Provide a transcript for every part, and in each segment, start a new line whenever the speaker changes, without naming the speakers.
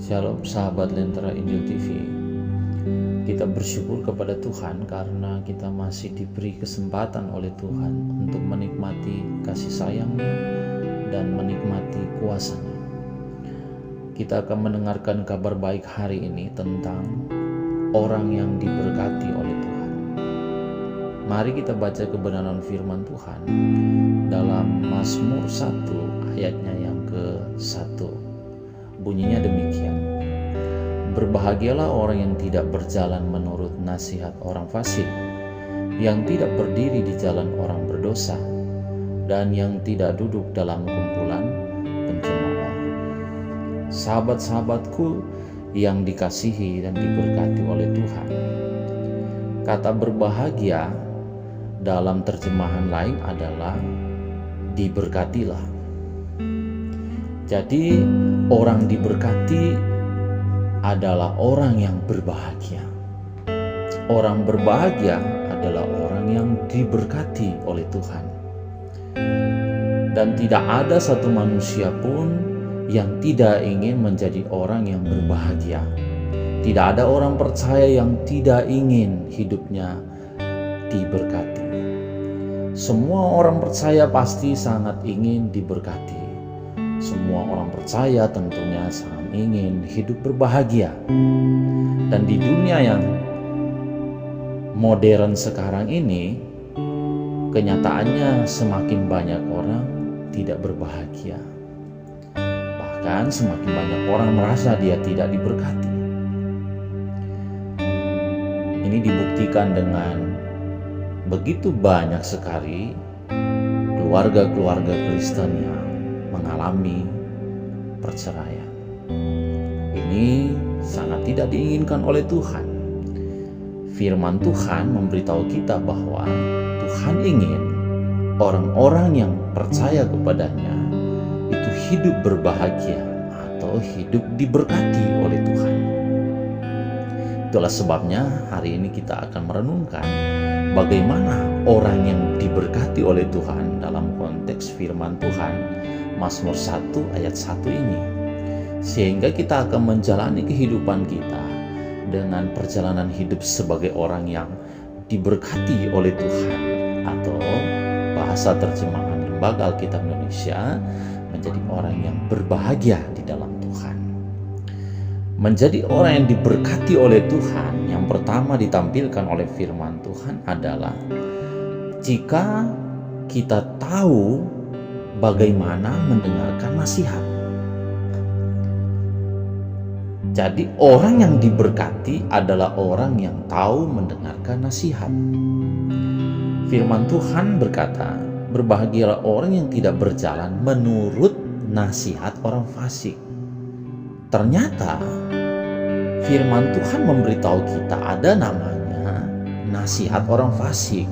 Shalom sahabat Lentera Injil TV. Kita bersyukur kepada Tuhan karena kita masih diberi kesempatan oleh Tuhan untuk menikmati kasih sayang-Nya dan menikmati kuasa-Nya. Kita akan mendengarkan kabar baik hari ini tentang orang yang diberkati oleh Tuhan. Mari kita baca kebenaran firman Tuhan dalam Mazmur 1 ayatnya yang ke-1. Bunyinya demikian: berbahagialah orang yang tidak berjalan menurut nasihat orang fasik, yang tidak berdiri di jalan orang berdosa, dan yang tidak duduk dalam kumpulan pencemooh. Sahabat-sahabatku yang dikasihi dan diberkati oleh Tuhan, kata berbahagia dalam terjemahan lain adalah diberkatilah. Jadi orang diberkati adalah orang yang berbahagia. Orang berbahagia adalah orang yang diberkati oleh Tuhan. Dan tidak ada satu manusia pun yang tidak ingin menjadi orang yang berbahagia. Tidak ada orang percaya yang tidak ingin hidupnya diberkati. Semua orang percaya pasti sangat ingin diberkati. Semua orang percaya tentunya sangat ingin hidup berbahagia. Dan di dunia yang modern sekarang ini, kenyataannya semakin banyak orang tidak berbahagia. Bahkan semakin banyak orang merasa dia tidak diberkati. Ini dibuktikan dengan begitu banyak sekali keluarga-keluarga Kristen yang mengalami perceraian. Ini sangat tidak diinginkan oleh Tuhan. Firman Tuhan memberitahu kita bahwa Tuhan ingin orang-orang yang percaya kepadanya itu hidup berbahagia atau hidup diberkati oleh Tuhan. Itulah sebabnya hari ini kita akan merenungkan bagaimana orang yang diberkati oleh Tuhan dalam konteks firman Tuhan Mazmur 1 ayat 1 ini, sehingga kita akan menjalani kehidupan kita dengan perjalanan hidup sebagai orang yang diberkati oleh Tuhan, atau bahasa terjemahan Lembaga Alkitab Indonesia menjadi orang yang berbahagia di dalam Tuhan. Menjadi orang yang diberkati oleh Tuhan, yang pertama ditampilkan oleh firman Tuhan adalah jika kita tahu bagaimana mendengarkan nasihat. Jadi orang yang diberkati adalah orang yang tahu mendengarkan nasihat. Firman Tuhan berkata, berbahagialah orang yang tidak berjalan menurut nasihat orang fasik. Ternyata firman Tuhan memberitahu kita ada namanya nasihat orang fasik.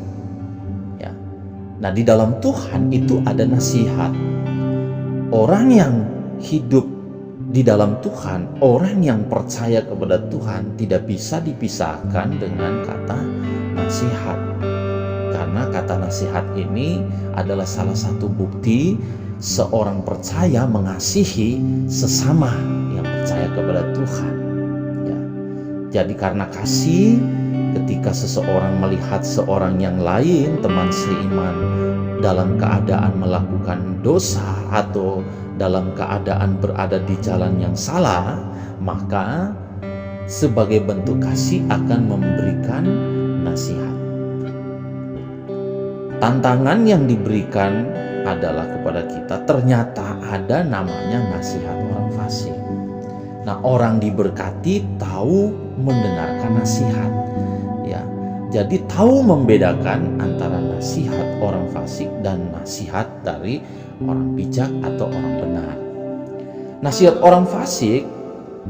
Ya. Nah, di dalam Tuhan itu ada nasihat. Orang yang hidup di dalam Tuhan, orang yang percaya kepada Tuhan tidak bisa dipisahkan dengan kata nasihat. Karena kata nasihat ini adalah salah satu bukti seorang percaya mengasihi sesama yang percaya kepada Tuhan. Ya. Jadi karena kasih, ketika seseorang melihat seorang yang lain, teman seiman, dalam keadaan melakukan dosa atau dalam keadaan berada di jalan yang salah, maka sebagai bentuk kasih akan memberikan nasihat. Tantangan yang diberikan adalah kepada kita, ternyata ada namanya nasihat orang fasik. Nah, orang diberkati tahu mendengarkan nasihat. Ya, jadi tahu membedakan antara nasihat orang fasik dan nasihat dari orang bijak atau orang benar. Nasihat orang fasik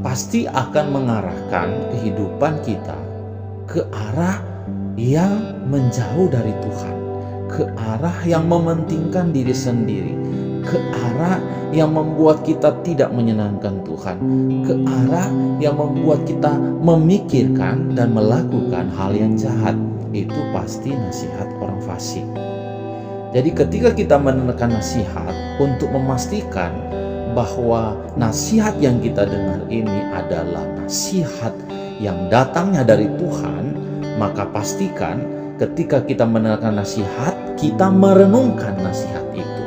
pasti akan mengarahkan kehidupan kita ke arah yang menjauh dari Tuhan, ke arah yang mementingkan diri sendiri, ke arah yang membuat kita tidak menyenangkan Tuhan, ke arah yang membuat kita memikirkan dan melakukan hal yang jahat. Itu pasti nasihat orang fasik. Jadi ketika kita mendengarkan nasihat untuk memastikan bahwa nasihat yang kita dengar ini adalah nasihat yang datangnya dari Tuhan, maka pastikan ketika kita mendengarkan nasihat, kita merenungkan nasihat itu.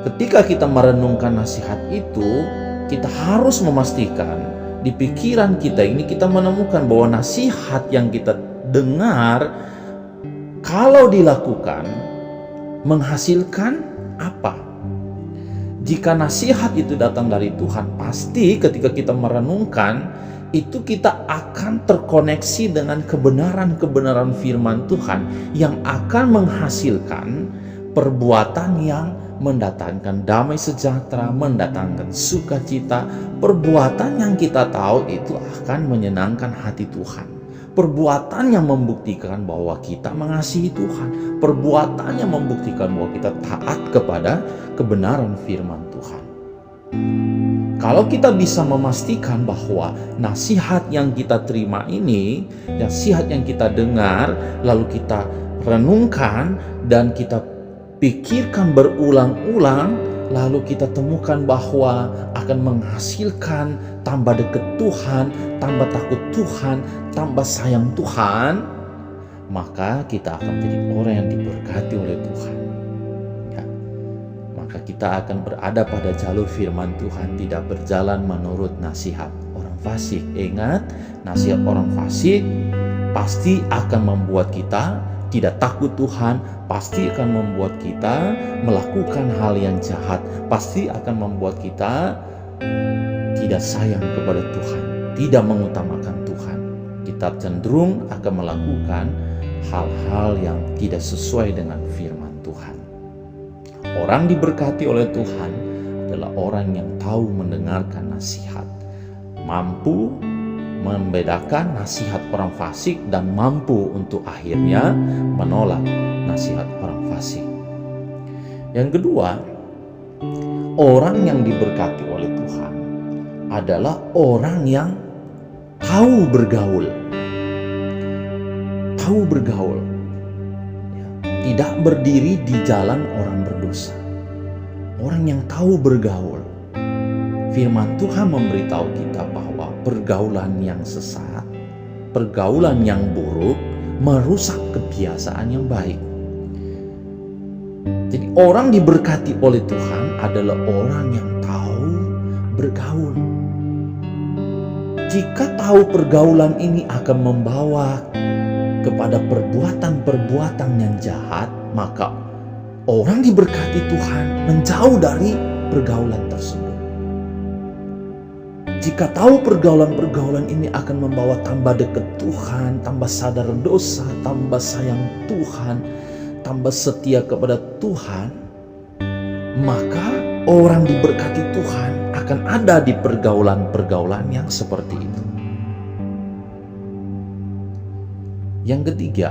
Ketika kita merenungkan nasihat itu, kita harus memastikan di pikiran kita ini kita menemukan bahwa nasihat yang kita dengar kalau dilakukan menghasilkan apa. Jika nasihat itu datang dari Tuhan, pasti ketika kita merenungkan itu kita akan terkoneksi dengan kebenaran-kebenaran firman Tuhan yang akan menghasilkan perbuatan yang mendatangkan damai sejahtera, mendatangkan sukacita. Perbuatan yang kita tahu itu akan menyenangkan hati Tuhan. Perbuatan yang membuktikan bahwa kita mengasihi Tuhan. Perbuatan yang membuktikan bahwa kita taat kepada kebenaran firman Tuhan. Kalau kita bisa memastikan bahwa nasihat yang kita terima ini, nasihat yang kita dengar, lalu kita renungkan dan kita pikirkan berulang-ulang, lalu kita temukan bahwa akan menghasilkan tambah dekat Tuhan, tambah takut Tuhan, tambah sayang Tuhan, maka kita akan menjadi orang yang diberkati oleh Tuhan. Ya. Maka kita akan berada pada jalur firman Tuhan, tidak berjalan menurut nasihat orang fasik. Ingat, nasihat orang fasik pasti akan membuat kita tidak takut Tuhan, pasti akan membuat kita melakukan hal yang jahat, pasti akan membuat kita tidak sayang kepada Tuhan, tidak mengutamakan Tuhan. Kita cenderung akan melakukan hal-hal yang tidak sesuai dengan firman Tuhan. Orang diberkati oleh Tuhan adalah orang yang tahu mendengarkan nasihat, mampu membedakan nasihat orang fasik dan mampu untuk akhirnya menolak nasihat orang fasik. Yang kedua, orang yang diberkati oleh Tuhan adalah orang yang tahu bergaul. Tahu bergaul. Tidak berdiri di jalan orang berdosa. Orang yang tahu bergaul. Firman Tuhan memberitahu kita bahwa pergaulan yang sesat, pergaulan yang buruk merusak kebiasaan yang baik. Jadi orang diberkati oleh Tuhan adalah orang yang tahu bergaul. Jika tahu pergaulan ini akan membawa kepada perbuatan-perbuatan yang jahat, maka orang diberkati Tuhan menjauh dari pergaulan tersebut. Jika tahu pergaulan-pergaulan ini akan membawa tambah dekat Tuhan, tambah sadar dosa, tambah sayang Tuhan, tambah setia kepada Tuhan, maka orang diberkati Tuhan akan ada di pergaulan-pergaulan yang seperti itu. Yang ketiga,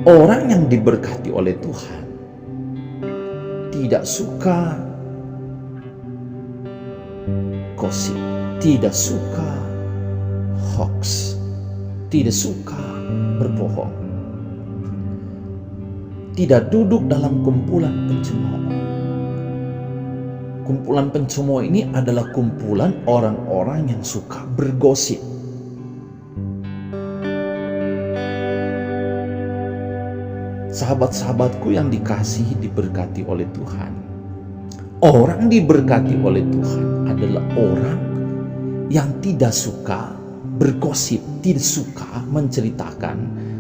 orang yang diberkati oleh Tuhan tidak suka gosip, tidak suka hoax, tidak suka berbohong, tidak duduk dalam kumpulan pencemooh. Kumpulan pencemooh ini adalah kumpulan orang-orang yang suka bergosip. Sahabat-sahabatku yang dikasihi, diberkati oleh Tuhan, orang diberkati oleh Tuhan adalah orang yang tidak suka bergosip, tidak suka menceritakan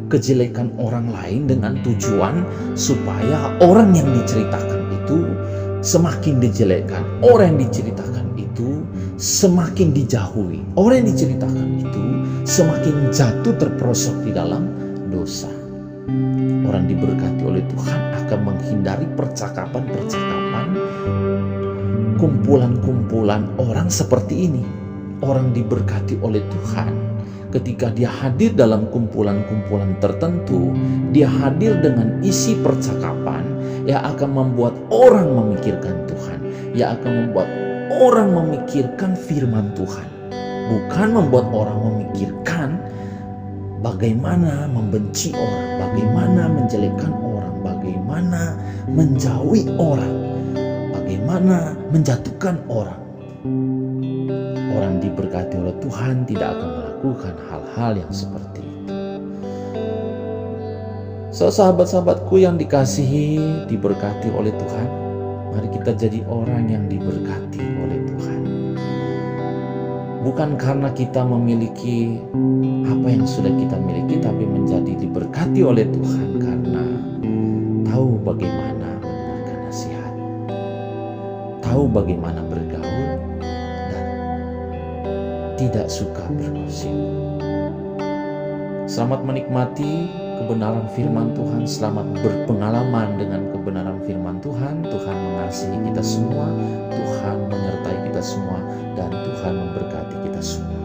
kejelekan orang lain dengan tujuan supaya orang yang diceritakan itu semakin dijelekkan, orang yang diceritakan itu semakin dijauhi, orang yang diceritakan itu semakin jatuh terperosok di dalam dosa. Orang diberkati oleh Tuhan akan menghindari percakapan-percakapan, kumpulan-kumpulan orang seperti ini. Orang diberkati oleh Tuhan ketika dia hadir dalam kumpulan-kumpulan tertentu, dia hadir dengan isi percakapan yang akan membuat orang memikirkan Tuhan, yang akan membuat orang memikirkan firman Tuhan, bukan membuat orang memikirkan bagaimana membenci orang, bagaimana menjelekkan orang, bagaimana menjauhi orang, bagaimana menjatuhkan orang. Orang diberkati oleh Tuhan tidak akan melakukan hal-hal yang seperti itu. So, sahabat-sahabatku yang dikasihi, diberkati oleh Tuhan, mari kita jadi orang yang diberkati oleh Tuhan. Bukan karena kita memiliki apa yang sudah kita miliki, tapi menjadi diberkati oleh Tuhan karena tahu bagaimana mendengarkan nasihat, tahu bagaimana bergaul, dan tidak suka bergosip. Selamat menikmati kebenaran firman Tuhan, selamat berpengalaman dengan kebenaran firman Tuhan. Tuhan mengasihi kita semua, Tuhan menyertai kita semua, dan Tuhan memberkati kita semua.